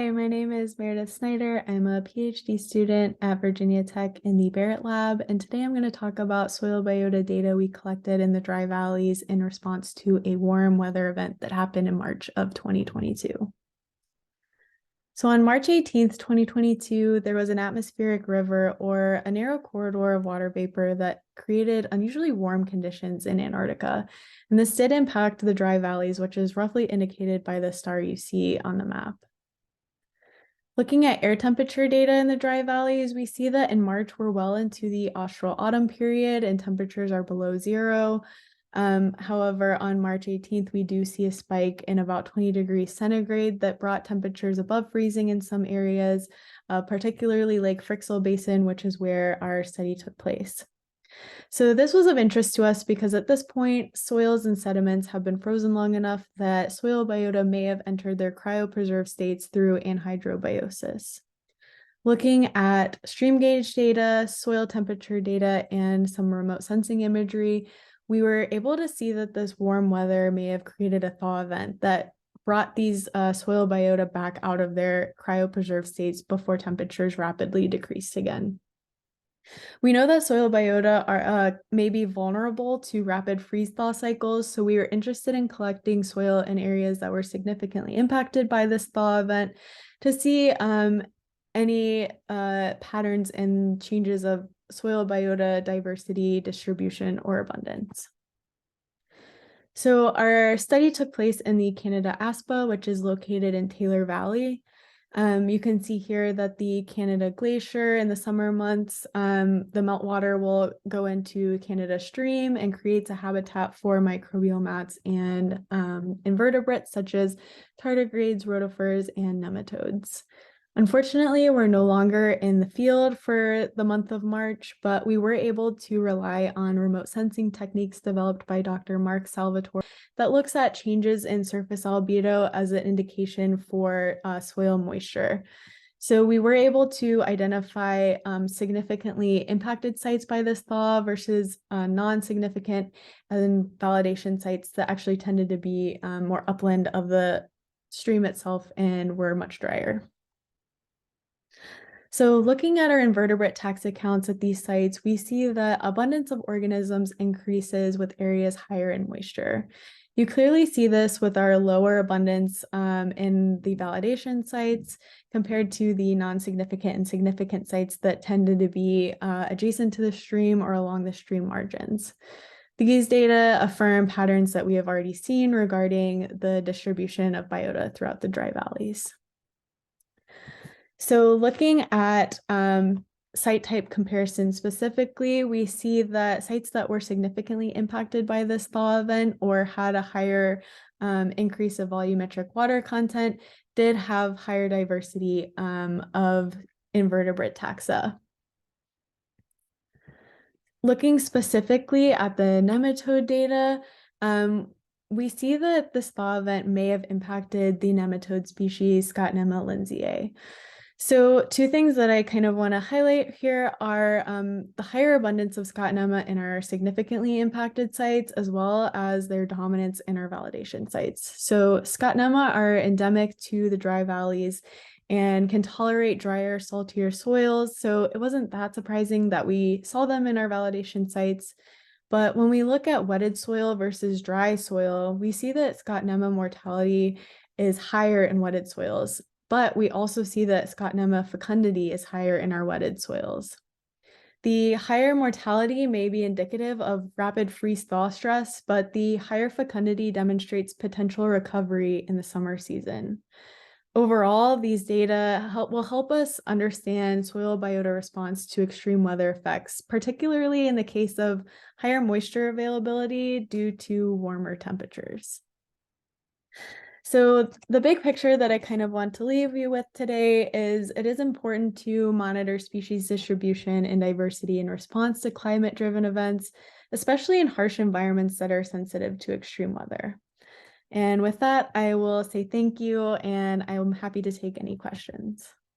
Hi, my name is Meredith Snyder. I'm a PhD student at Virginia Tech in the Barrett lab, and today I'm going to talk about soil biota data we collected in the dry valleys in response to a warm weather event that happened in March of 2022. So on March 18th, 2022, there was an atmospheric river or a narrow corridor of water vapor that created unusually warm conditions in Antarctica. And this did impact the dry valleys, which is roughly indicated by the star you see on the map. Looking at air temperature data in the dry valleys, we see that in March, we're well into the austral autumn period and temperatures are below zero. However, on March 18th, we do see a spike in about 20 degrees centigrade that brought temperatures above freezing in some areas, particularly Lake Fryxell Basin, which is where our study took place. So this was of interest to us because at this point, soils and sediments have been frozen long enough that soil biota may have entered their cryopreserved states through anhydrobiosis. Looking at stream gauge data, soil temperature data, and some remote sensing imagery, we were able to see that this warm weather may have created a thaw event that brought these soil biota back out of their cryopreserved states before temperatures rapidly decreased again. We know that soil biota are may be vulnerable to rapid freeze-thaw cycles, so we were interested in collecting soil in areas that were significantly impacted by this thaw event to see any patterns and changes of soil biota diversity, distribution, or abundance. So our study took place in the Canada ASPA, which is located in Taylor Valley. You can see here that the Canada Glacier in the summer months, the meltwater will go into Canada Stream and creates a habitat for microbial mats and invertebrates such as tardigrades, rotifers, and nematodes. Unfortunately, we're no longer in the field for the month of March, but we were able to rely on remote sensing techniques developed by Dr. Mark Salvatore that looks at changes in surface albedo as an indication for soil moisture. So we were able to identify significantly impacted sites by this thaw versus non-significant and validation sites that actually tended to be more upland of the stream itself and were much drier. So looking at our invertebrate taxa counts at these sites, we see that abundance of organisms increases with areas higher in moisture. You clearly see this with our lower abundance in the validation sites compared to the non-significant and significant sites that tended to be adjacent to the stream or along the stream margins. These data affirm patterns that we have already seen regarding the distribution of biota throughout the dry valleys. So looking at site type comparison specifically, we see that sites that were significantly impacted by this thaw event or had a higher increase of volumetric water content did have higher diversity of invertebrate taxa. Looking specifically at the nematode data, we see that this thaw event may have impacted the nematode species Scottnema lindsayae. So two things that I kind of want to highlight here are the higher abundance of Scottnema in our significantly impacted sites, as well as their dominance in our validation sites. So Scottnema are endemic to the dry valleys and can tolerate drier, saltier soils. So it wasn't that surprising that we saw them in our validation sites. But when we look at wetted soil versus dry soil, we see that Scottnema mortality is higher in wetted soils. But we also see that Scottnema fecundity is higher in our wetted soils. The higher mortality may be indicative of rapid freeze-thaw stress, but the higher fecundity demonstrates potential recovery in the summer season. Overall, these data will help us understand soil biota response to extreme weather effects, particularly in the case of higher moisture availability due to warmer temperatures. So the big picture that I kind of want to leave you with today is it is important to monitor species distribution and diversity in response to climate-driven events, especially in harsh environments that are sensitive to extreme weather. And with that, I will say thank you, and I'm happy to take any questions.